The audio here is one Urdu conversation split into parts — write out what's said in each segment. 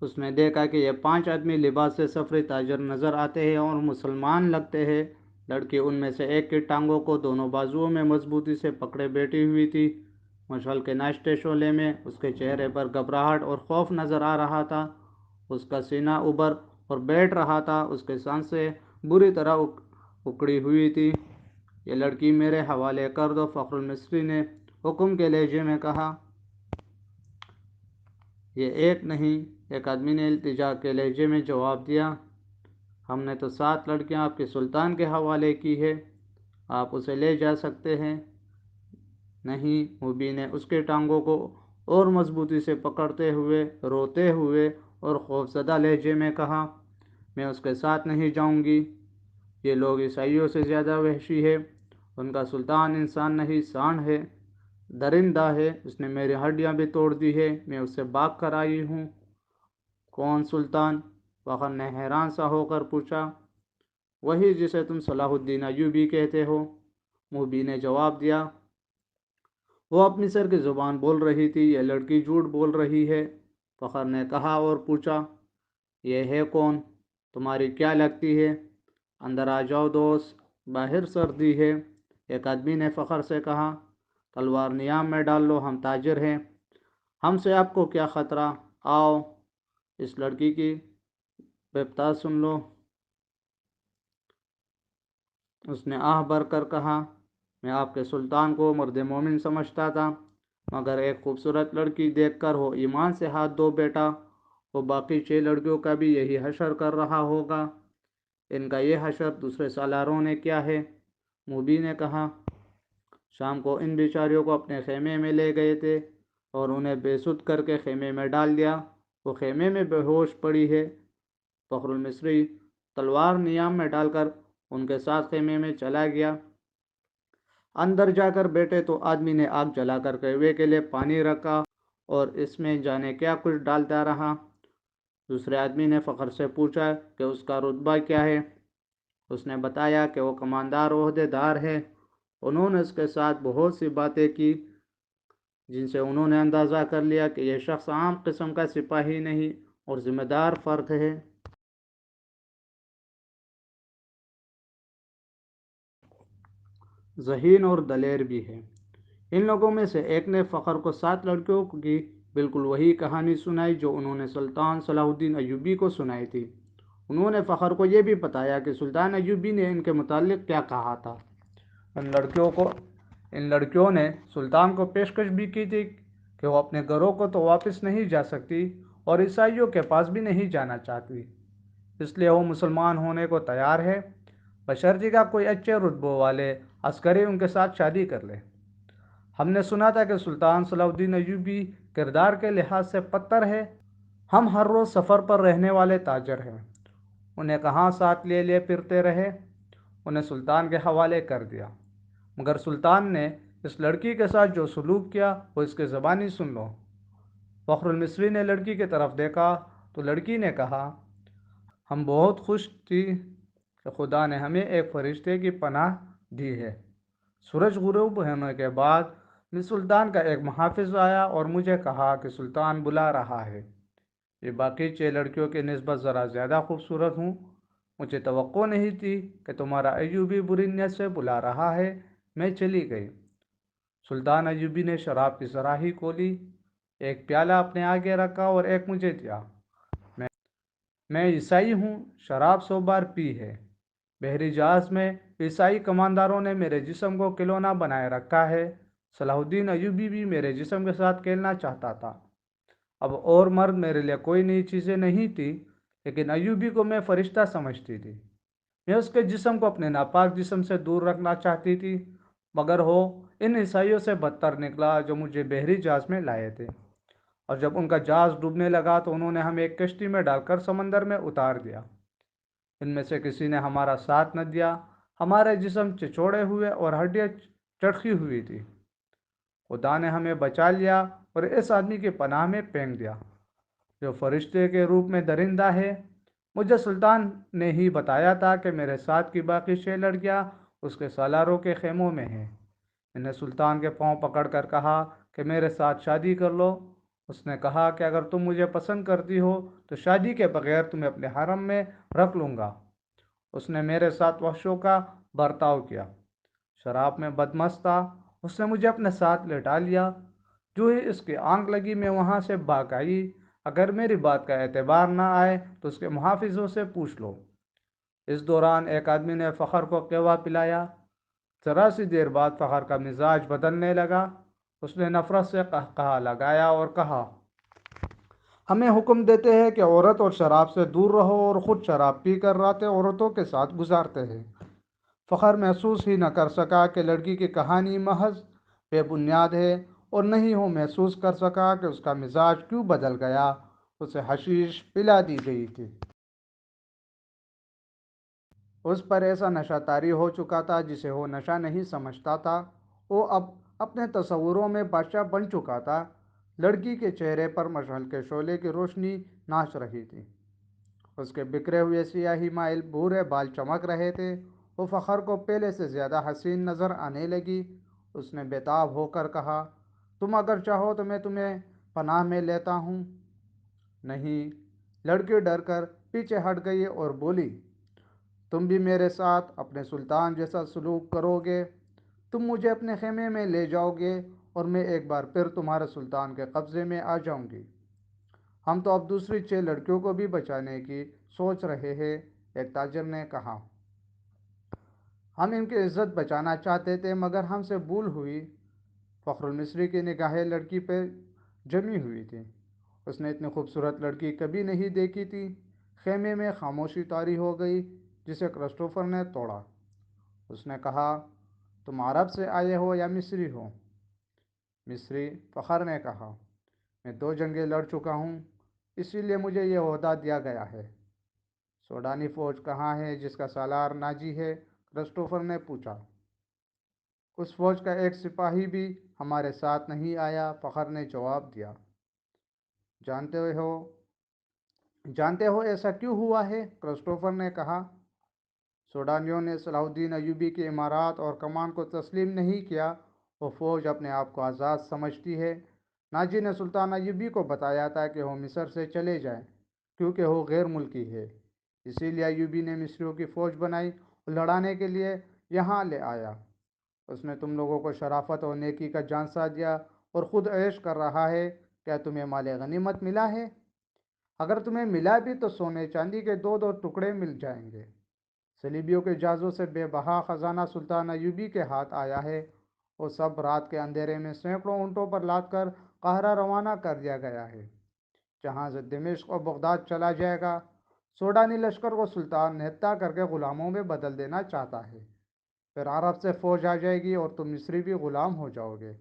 اس نے دیکھا کہ یہ 5 آدمی لباس سفری تاجر نظر آتے ہیں اور مسلمان لگتے ہیں۔ لڑکی ان میں سے ایک کی ٹانگوں کو دونوں بازوؤں میں مضبوطی سے پکڑے بیٹھی ہوئی تھی۔ مشعل کے ناشتے شعلے میں اس کے چہرے پر گھبراہٹ اور خوف نظر آ رہا تھا۔ اس کا سینہ ابھر اور بیٹھ رہا تھا، اس کے سانسیں بری طرح اکڑی ہوئی تھی۔ یہ لڑکی میرے حوالے کر دو، فخر المصری نے حکم کے لہجے میں کہا۔ یہ ایک نہیں، ایک آدمی نے التجا کے لہجے میں جواب دیا۔ ہم نے تو 7 لڑکیاں آپ کے سلطان کے حوالے کی ہے، آپ اسے لے جا سکتے ہیں۔ نہیں، موبی نے اس کے ٹانگوں کو اور مضبوطی سے پکڑتے ہوئے روتے ہوئے اور خوفزدہ لہجے میں کہا، میں اس کے ساتھ نہیں جاؤں گی۔ یہ لوگ عیسائیوں سے زیادہ وحشی ہے، ان کا سلطان انسان نہیں، سانڈ ہے، درندہ ہے، اس نے میری ہڈیاں بھی توڑ دی ہے، میں اس سے بھاگ کر آئی ہوں۔ کون سلطان؟ فخر نے حیران سا ہو کر پوچھا۔ وہی جسے تم صلاح الدین ایوبی کہتے ہو، موبی نے جواب دیا۔ وہ اپنی سر کی زبان بول رہی تھی، یہ لڑکی جھوٹ بول رہی ہے، فخر نے کہا اور پوچھا، یہ ہے کون؟ تمہاری کیا لگتی ہے؟ اندر آ جاؤ دوست، باہر سردی ہے، ایک آدمی نے فخر سے کہا۔ تلوار نیام میں ڈال لو، ہم تاجر ہیں، ہم سے آپ کو کیا خطرہ، آؤ اس لڑکی کی بپتا سن لو۔ اس نے آہ بھر کر کہا، میں آپ کے سلطان کو مرد مومن سمجھتا تھا، مگر ایک خوبصورت لڑکی دیکھ کر وہ ایمان سے ہاتھ دھو بیٹا۔ وہ باقی 6 لڑکیوں کا بھی یہی حشر کر رہا ہوگا۔ ان کا یہ حشر دوسرے سالاروں نے کیا ہے؟ موبی نے کہا۔ شام کو ان بیچاریوں کو اپنے خیمے میں لے گئے تھے اور انہیں بے سدھ کر کے خیمے میں ڈال دیا۔ وہ خیمے میں بے ہوش پڑی ہے۔ فخر المصری تلوار نیام میں ڈال کر ان کے ساتھ خیمے میں چلا گیا۔ اندر جا کر بیٹھے تو آدمی نے آگ جلا کر قہوے کے لیے پانی رکھا اور اس میں جانے کیا کچھ ڈالتا رہا۔ دوسرے آدمی نے فخر سے پوچھا کہ اس کا رتبہ کیا ہے۔ اس نے بتایا کہ وہ کماندار عہدے دار ہے۔ انہوں نے اس کے ساتھ بہت سی باتیں کی جن سے انہوں نے اندازہ کر لیا کہ یہ شخص عام قسم کا سپاہی نہیں اور ذمہ دار فرد ہے۔ ذہین اور دلیر بھی ہے۔ ان لوگوں میں سے ایک نے فخر کو 7 لڑکیوں کی بالکل وہی کہانی سنائی جو انہوں نے سلطان صلاح الدین ایوبی کو سنائی تھی۔ انہوں نے فخر کو یہ بھی بتایا کہ سلطان ایوبی نے ان کے متعلق کیا کہا تھا۔ ان لڑکیوں نے سلطان کو پیشکش بھی کی تھی کہ وہ اپنے گھروں کو تو واپس نہیں جا سکتی اور عیسائیوں کے پاس بھی نہیں جانا چاہتی، اس لیے وہ مسلمان ہونے کو تیار ہے، بشرطیکہ کا کوئی اچھے رتبوں والے عسکری ان کے ساتھ شادی کر لے۔ ہم نے سنا تھا کہ سلطان صلاح الدین ایوبی کردار کے لحاظ سے پتھر ہے۔ ہم ہر روز سفر پر رہنے والے تاجر ہیں، انہیں کہاں ساتھ لے لے پھرتے رہے، انہیں سلطان کے حوالے کر دیا۔ مگر سلطان نے اس لڑکی کے ساتھ جو سلوک کیا وہ اس کے زبانی سن لو۔ فخر المصری نے لڑکی کی طرف دیکھا تو لڑکی نے کہا، ہم بہت خوش تھی کہ خدا نے ہمیں ایک فرشتے کی پناہ دی ہے۔ سورج غروب ہونے کے بعد سلطان کا ایک محافظ آیا اور مجھے کہا کہ سلطان بلا رہا ہے۔ یہ باقی 6 لڑکیوں کی نسبت ذرا زیادہ خوبصورت ہوں، مجھے توقع نہیں تھی کہ تمہارا ایوبی بری نیت سے بلا رہا ہے۔ میں چلی گئی۔ سلطان ایوبی نے شراب کی صراحی کھولی، ایک پیالہ اپنے آگے رکھا اور ایک مجھے دیا۔ میں عیسائی ہوں، شراب 100 بار پی ہے۔ بحری جہاز میں عیسائی کمانداروں نے میرے جسم کو کھلونا بنائے رکھا ہے۔ صلاح الدین ایوبی بھی میرے جسم کے ساتھ کھیلنا چاہتا تھا۔ اب اور مرد میرے لیے کوئی نئی چیزیں نہیں تھی، لیکن ایوبی کو میں فرشتہ سمجھتی تھی۔ میں اس کے جسم کو اپنے ناپاک جسم سے دور رکھنا چاہتی تھی، مگر وہ ان عیسائیوں سے بدتر نکلا جو مجھے بحری جہاز میں لائے تھے، اور جب ان کا جہاز ڈوبنے لگا تو انہوں نے ہمیں ایک کشتی میں ڈال کر سمندر میں اتار دیا۔ ان میں سے کسی نے ہمارا ساتھ نہ دیا، ہمارے جسم چچوڑے ہوئے اور ہڈیاں چٹکی ہوئی تھی۔ خدا نے ہمیں بچا لیا اور اس آدمی کی پناہ میں پھینک دیا جو فرشتے کے روپ میں درندہ ہے۔ مجھے سلطان نے ہی بتایا تھا کہ میرے ساتھ کی باقی 6 لڑکیاں اس کے سالاروں کے خیموں میں ہیں۔ میں نے سلطان کے پاؤں پکڑ کر کہا کہ میرے ساتھ شادی کر لو، اس نے کہا کہ اگر تم مجھے پسند کرتی ہو تو شادی کے بغیر تمہیں اپنے حرم میں رکھ لوں گا۔ اس نے میرے ساتھ وحشوں کا برتاؤ کیا، شراب میں بدمست تھا۔ اس نے مجھے اپنے ساتھ لٹا لیا۔ جو ہی اس کی آنکھ لگی میں وہاں سے بھاگ آئی۔ اگر میری بات کا اعتبار نہ آئے تو اس کے محافظوں سے پوچھ لو۔ اس دوران ایک آدمی نے فخر کو قہوہ پلایا۔ ذرا سی دیر بعد فخر کا مزاج بدلنے لگا۔ اس نے نفرت سے قہقہا لگایا اور کہا، ہمیں حکم دیتے ہیں کہ عورت اور شراب سے دور رہو اور خود شراب پی کر راتیں عورتوں کے ساتھ گزارتے ہیں۔ فخر محسوس ہی نہ کر سکا کہ لڑکی کی کہانی محض بے بنیاد ہے، اور نہ ہی وہ محسوس کر سکا کہ اس کا مزاج کیوں بدل گیا۔ اسے حشیش پلا دی گئی تھی۔ اس پر ایسا نشہ طاری ہو چکا تھا جسے وہ نشہ نہیں سمجھتا تھا۔ وہ اب اپنے تصوروں میں بادشاہ بن چکا تھا۔ لڑکی کے چہرے پر مشعل کے شعلے کی روشنی ناچ رہی تھی۔ اس کے بکھرے ہوئے سیاہی مائل بھورے بال چمک رہے تھے۔ وہ فخر کو پہلے سے زیادہ حسین نظر آنے لگی۔ اس نے بےتاب ہو کر کہا، تم اگر چاہو تو میں تمہیں پناہ میں لیتا ہوں۔ نہیں۔ لڑکی ڈر کر پیچھے ہٹ گئی اور بولی، تم بھی میرے ساتھ اپنے سلطان جیسا سلوک کرو گے؟ تم مجھے اپنے خیمے میں لے جاؤ گے اور میں ایک بار پھر تمہارے سلطان کے قبضے میں آ جاؤں گی۔ ہم تو اب دوسری 6 لڑکیوں کو بھی بچانے کی سوچ رہے ہیں، ایک تاجر نے کہا۔ ہم ان کی عزت بچانا چاہتے تھے مگر ہم سے بھول ہوئی۔ فخر المصری کی نگاہیں لڑکی پہ جمی ہوئی تھی۔ اس نے اتنی خوبصورت لڑکی کبھی نہیں دیکھی تھی۔ خیمے میں خاموشی طاری ہو گئی جسے کرسٹوفر نے توڑا۔ اس نے کہا، تم عرب سے آئے ہو یا مصری ہو؟ مصری، فخر نے کہا۔ میں 2 جنگیں لڑ چکا ہوں، اسی لیے مجھے یہ عہدہ دیا گیا ہے۔ سوڈانی فوج کہاں ہے جس کا سالار ناجی ہے؟ کرسٹوفر نے پوچھا۔ اس فوج کا ایک سپاہی بھی ہمارے ساتھ نہیں آیا، فخر نے جواب دیا۔ جانتے ہو جانتے ہو ایسا کیوں ہوا ہے؟ کرسٹوفر نے کہا۔ سوڈانیوں نے صلاح الدین ایوبی کی امارات اور کمان کو تسلیم نہیں کیا۔ وہ فوج اپنے آپ کو آزاد سمجھتی ہے۔ ناجی نے سلطان ایوبی کو بتایا تھا کہ وہ مصر سے چلے جائیں کیونکہ وہ غیر ملکی ہے۔ اسی لیے ایوبی نے مصریوں کی فوج بنائی اور لڑانے کے لیے یہاں لے آیا۔ اس نے تم لوگوں کو شرافت اور نیکی کا جھانسا دیا اور خود عیش کر رہا ہے۔ کیا تمہیں مال غنیمت ملا ہے؟ اگر تمہیں ملا بھی تو سونے چاندی کے 2 ٹکڑے مل جائیں گے۔ صلیبیوں کے جہازوں سے بے بہا خزانہ سلطان ایوبی کے ہاتھ آیا ہے۔ وہ سب رات کے اندھیرے میں سینکڑوں اونٹوں پر لاد کر قاہرہ روانہ کر دیا گیا ہے، جہاں سے دمشق اور بغداد چلا جائے گا۔ سوڈانی لشکر کو سلطان نہتا کر کے غلاموں میں بدل دینا چاہتا ہے۔ پھر عرب سے فوج آ جائے گی اور تم مصری بھی غلام ہو جاؤ گے۔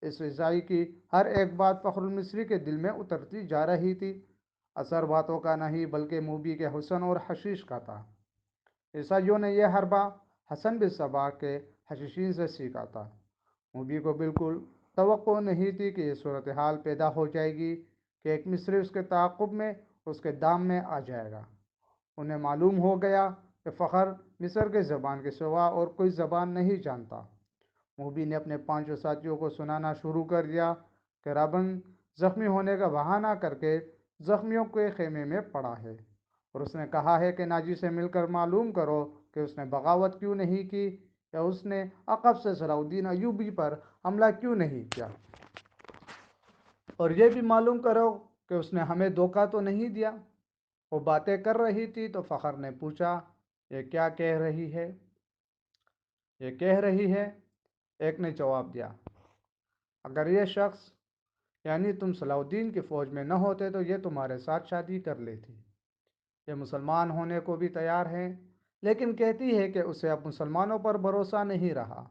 اس عیسائی کی ہر ایک بات فخر المصری کے دل میں اترتی جا رہی تھی۔ اثر باتوں کا نہیں بلکہ موبی کے حسن اور حشیش کا تھا۔ عیسائیوں نے یہ حربہ حسن بن صبا کے حشیشین سے سیکھا تھا۔ موبی کو بالکل توقع نہیں تھی کہ یہ صورتحال پیدا ہو جائے گی کہ ایک مصری اس کے تعاقب میں اس کے دام میں آ جائے گا۔ انہیں معلوم ہو گیا کہ فخر مصر کے زبان کے سوا اور کوئی زبان نہیں جانتا۔ موبی نے اپنے 5 ساتھیوں کو سنانا شروع کر دیا کہ رابن زخمی ہونے کا بہانہ کر کے زخمیوں کے خیمے میں پڑا ہے، اور اس نے کہا ہے کہ ناجی سے مل کر معلوم کرو کہ اس نے بغاوت کیوں نہیں کی یا اس نے عقب سے صلاح الدین ایوبی پر حملہ کیوں نہیں کیا، اور یہ بھی معلوم کرو کہ اس نے ہمیں دھوکہ تو نہیں دیا۔ وہ باتیں کر رہی تھی تو فخر نے پوچھا، یہ کیا کہہ رہی ہے؟ یہ کہہ رہی ہے، ایک نے جواب دیا، اگر یہ شخص یعنی تم صلاح الدین کی فوج میں نہ ہوتے تو یہ تمہارے ساتھ شادی کر لیتی۔ یہ مسلمان ہونے کو بھی تیار ہے، لیکن کہتی ہے کہ اسے اب مسلمانوں پر بھروسہ نہیں رہا۔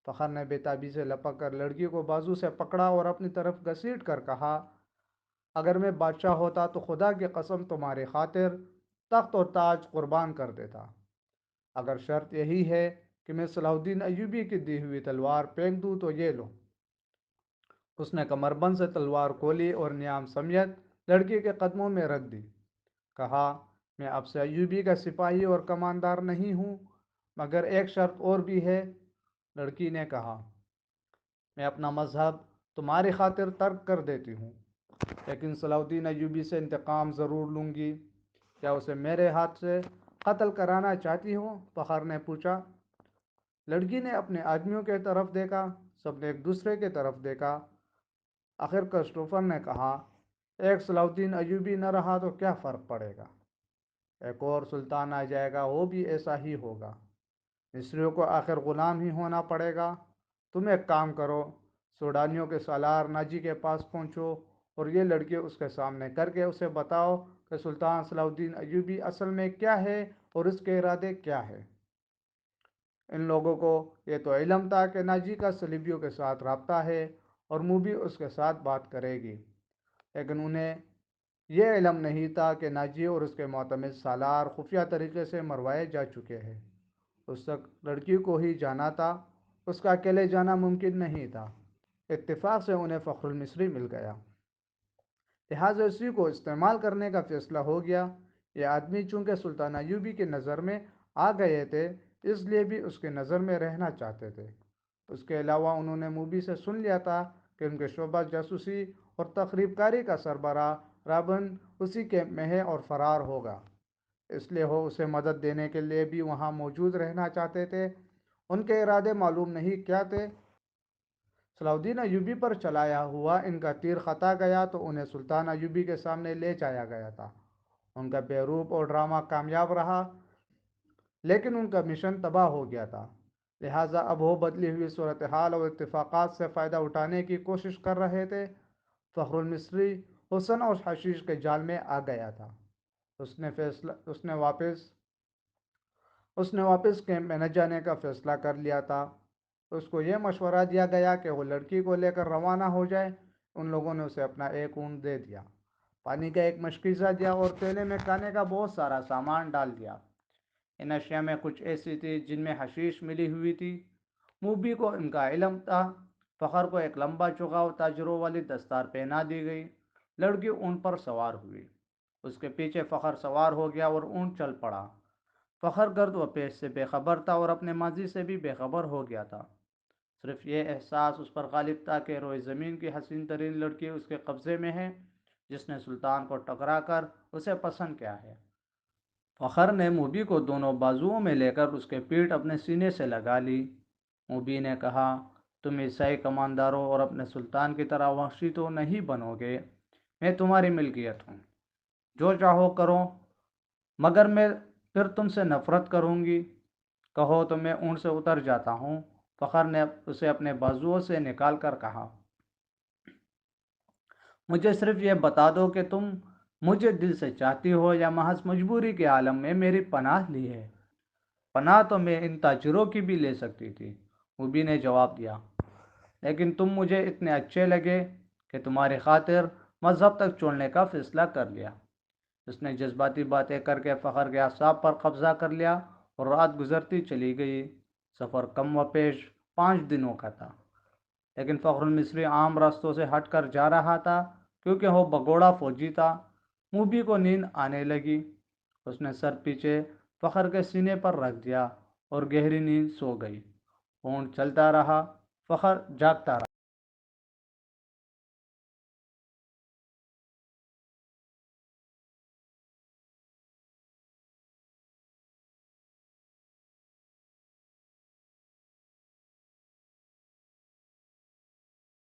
فخر نے بے تابی سے لپک کر لڑکی کو بازو سے پکڑا اور اپنی طرف گھسیٹ کر کہا، اگر میں بادشاہ ہوتا تو خدا کی قسم تمہاری خاطر تخت اور تاج قربان کر دیتا۔ اگر شرط یہی ہے کہ میں صلاح الدین ایوبی کی دی ہوئی تلوار پھینک دوں تو یہ لو۔ اس نے کمربند سے تلوار کھولی اور نیام سمیت لڑکی کے قدموں میں رکھ دی۔ کہا، میں اب سے ایوبی کا سپاہی اور کماندار نہیں ہوں، مگر ایک شرط اور بھی ہے۔ لڑکی نے کہا، میں اپنا مذہب تمہاری خاطر ترک کر دیتی ہوں، لیکن صلاح الدین ایوبی سے انتقام ضرور لوں گی۔ کیا اسے میرے ہاتھ سے قتل کرانا چاہتی ہو؟ فخر نے پوچھا۔ لڑکی نے اپنے آدمیوں کی طرف دیکھا، سب نے ایک دوسرے کی طرف دیکھا۔ آخر کرسٹوفر نے کہا، ایک صلاح الدین ایوبی نہ رہا تو کیا فرق پڑے گا؟ ایک اور سلطان آ جائے گا، وہ بھی ایسا ہی ہوگا۔ مصریوں کو آخر غلام ہی ہونا پڑے گا۔ تم ایک کام کرو، سوڈانیوں کے سالار ناجی کے پاس پہنچو اور یہ لڑکی اس کے سامنے کر کے اسے بتاؤ کہ سلطان صلاح الدین ایوبی اصل میں کیا ہے اور اس کے ارادے کیا ہے۔ ان لوگوں کو یہ تو علم تھا کہ ناجی کا صلیبیوں کے ساتھ رابطہ ہے اور موبی اس کے ساتھ بات کرے گی، لیکن انہیں یہ علم نہیں تھا کہ ناجی اور اس کے معتمد سالار خفیہ طریقے سے مروائے جا چکے ہیں۔ اس وقت لڑکی کو ہی جانا تھا، اس کا اکیلے جانا ممکن نہیں تھا۔ اتفاق سے انہیں فخر المصری مل گیا، لہٰذا اسی کو استعمال کرنے کا فیصلہ ہو گیا۔ یہ آدمی چونکہ سلطان ایوبی کی نظر میں آ گئے تھے، اس لیے بھی اس کی نظر میں رہنا چاہتے تھے۔ اس کے علاوہ انہوں نے موبی سے سن لیا تھا کہ ان کے شعبہ جاسوسی اور تخریب کاری کا سربراہ رابن اسی کیمپ میں ہے اور فرار ہوگا، اس لیے وہ اسے مدد دینے کے لیے بھی وہاں موجود رہنا چاہتے تھے۔ ان کے ارادے معلوم نہیں کیا تھے۔ صلاح الدین ایوبی پر چلایا ہوا ان کا تیر خطا گیا تو انہیں سلطان ایوبی کے سامنے لے جایا گیا تھا۔ ان کا بیروپ اور ڈرامہ کامیاب رہا، لیکن ان کا مشن تباہ ہو گیا تھا۔ لہٰذا اب وہ بدلی ہوئی صورتحال اور اتفاقات سے فائدہ اٹھانے کی کوشش کر رہے تھے۔ فخر المصری حسن اور حشیش کے جال میں آ گیا تھا۔ اس نے واپس کیمپ میں نہ جانے کا فیصلہ کر لیا تھا۔ اس کو یہ مشورہ دیا گیا کہ وہ لڑکی کو لے کر روانہ ہو جائے۔ ان لوگوں نے اسے اپنا ایک اونٹ دے دیا، پانی کا ایک مشکیزہ دیا اور تھیلے میں کھانے کا بہت سارا سامان ڈال دیا۔ ان اشیاء میں کچھ ایسی تھی جن میں حشیش ملی ہوئی تھی۔ موبی کو ان کا علم تھا۔ فخر کو ایک لمبا چوغا اور تاجروں والی دستار پہنا دی گئی۔ لڑکی اونٹ پر سوار ہوئی، اس کے پیچھے فخر سوار ہو گیا اور اونٹ چل پڑا۔ فخر گرد و پیش سے بے خبر تھا اور اپنے ماضی سے بھی بے خبر ہو گیا تھا۔ صرف یہ احساس اس پر غالب تھا کہ روئے زمین کی حسین ترین لڑکی اس کے قبضے میں ہے، جس نے سلطان کو ٹکرا کر اسے پسند کیا ہے۔ فخر نے موبی کو دونوں بازوؤں میں لے کر اس کے پیٹھ اپنے سینے سے لگا لی۔ موبی نے کہا، تم عیسائی کمانداروں اور اپنے سلطان کی طرح وحشی تو نہیں بنو گے۔ میں تمہاری ملکیت ہوں، جو چاہو کرو، مگر میں پھر تم سے نفرت کروں گی۔ کہو تو میں اونٹ سے اتر جاتا ہوں۔ فخر نے اسے اپنے بازوؤں سے نکال کر کہا، مجھے صرف یہ بتا دو کہ تم مجھے دل سے چاہتی ہو یا محض مجبوری کے عالم میں میری پناہ لی ہے۔ پناہ تو میں ان تاجروں کی بھی لے سکتی تھی، موبی نے جواب دیا، لیکن تم مجھے اتنے اچھے لگے کہ تمہاری خاطر مذہب تک چھوڑنے کا فیصلہ کر لیا۔ اس نے جذباتی باتیں کر کے فخر کے اعصاب پر قبضہ کر لیا اور رات گزرتی چلی گئی۔ سفر کم و بیش 5 دنوں کا تھا، لیکن فخر المصری عام راستوں سے ہٹ کر جا رہا تھا کیونکہ وہ بگوڑا فوجی تھا۔ موبی کو نیند آنے لگی۔ اس نے سر پیچھے فخر کے سینے پر رکھ دیا اور گہری نیند سو گئی۔ اونٹ چلتا رہا، فخر جاگتا رہا۔